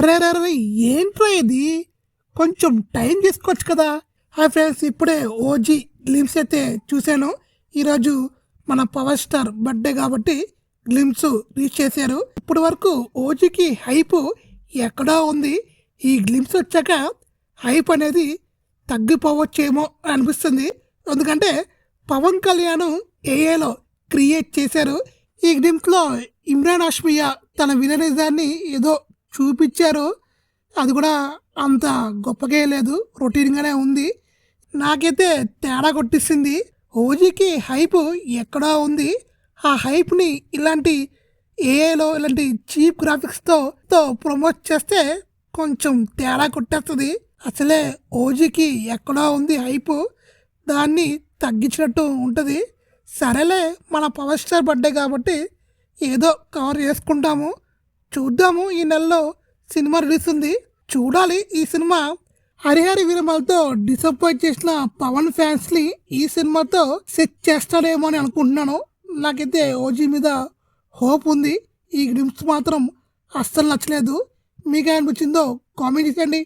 అరే అరే అరే ఏంట్రా ఇది? కొంచెం టైం తీసుకోవచ్చు కదా. హాయ్ ఫ్రెండ్స్, ఇప్పుడే ఓజీ గ్లిమ్స్ అయితే చూశాను. ఈరోజు మన పవర్ స్టార్ బర్త్డే కాబట్టి గ్లిమ్స్ రీచ్ చేశారు. ఇప్పటి వరకు ఓజీకి హైప్ ఎక్కడో ఉంది. ఈ గ్లిమ్స్ వచ్చాక హైప్ అనేది తగ్గిపోవచ్చేమో అనిపిస్తుంది. ఎందుకంటే పవన్ కళ్యాణ్ ఏఏలో క్రియేట్ చేశారు. ఈ గ్లిమ్స్లో ఇమ్రాన్ హాష్మియా తన విలనిజాన్ని ఏదో చూపించారు. అది కూడా అంత గొప్పగా లేదు, రొటీన్గానే ఉంది. నాకైతే తేడా కొట్టిస్తుంది. ఓజీకి హైప్ ఎక్కడో ఉంది. ఆ హైప్ని ఇలాంటి ఏఐలో ఇలాంటి చీప్ గ్రాఫిక్స్తో ప్రమోట్ చేస్తే కొంచెం తేడా కొట్టేస్తుంది. అసలే ఓజీకి ఎక్కడో ఉంది హైప్, దాన్ని తగ్గించినట్టు ఉంటుంది. సరేలే, మన పవర్ స్టార్ బర్త్డే కాబట్టి ఏదో కవర్ చేసుకుంటాము. చూద్దాము, ఈ నెలలో సినిమా రిలీజ్ ఉంది, చూడాలి. ఈ సినిమా హరిహరి వీరమలతో డిసప్పాయింట్ చేసిన పవన్ ఫ్యాన్స్ని ఈ సినిమాతో సెట్ చేస్తాడేమో అని అనుకుంటున్నాను. నాకైతే ఓజీ మీద హోప్ ఉంది. ఈ గ్లిమ్స్ మాత్రం అస్సలు నచ్చలేదు. మీకు అనిపించిందో కామెంట్ చేయండి.